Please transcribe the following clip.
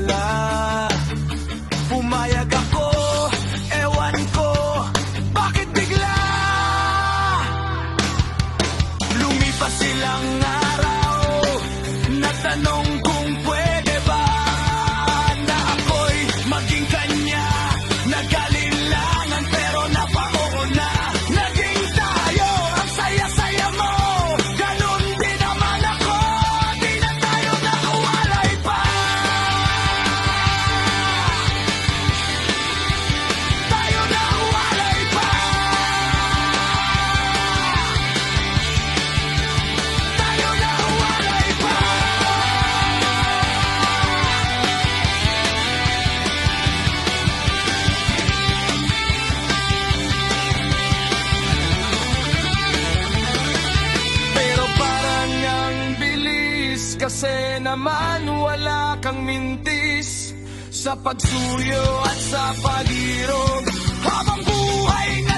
pala. Pumayag ako, ewan ko, bakit bigla? Lumipas silang araw, natanong kung pwede ba na ako'y maging kanya. Nag-alilangan pero napaoo na. Naging tayo, ang saya-saya mo. Ganun din naman ako, di na tayo nakawalay pa. Tayo nakawalay pa. Tayo nakawalay pa. Pero parang ang bilis, kasi naman wala kang mintis sa pagsuyo at sa pag-irog. Habang buhay na